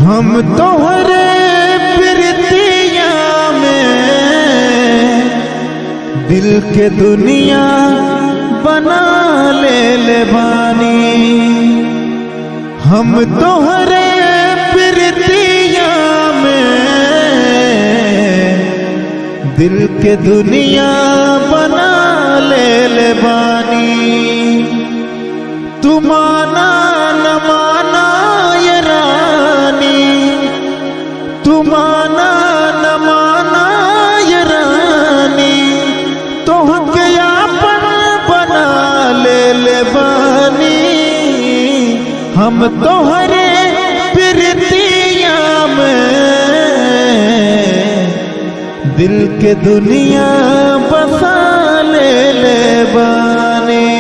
हम तोहरे प्रीतिया में दिल के दुनिया बना ले बानी। हम तोहरे प्रीतिया में दिल के दुनिया बना ले बानी। तू माना न माना ये रानी, तू माना न माना ये रानी, तोहके आपन बना ले बानी। हम तोहरे प्रीतिया में दिल के दुनिया बसा ले बानी।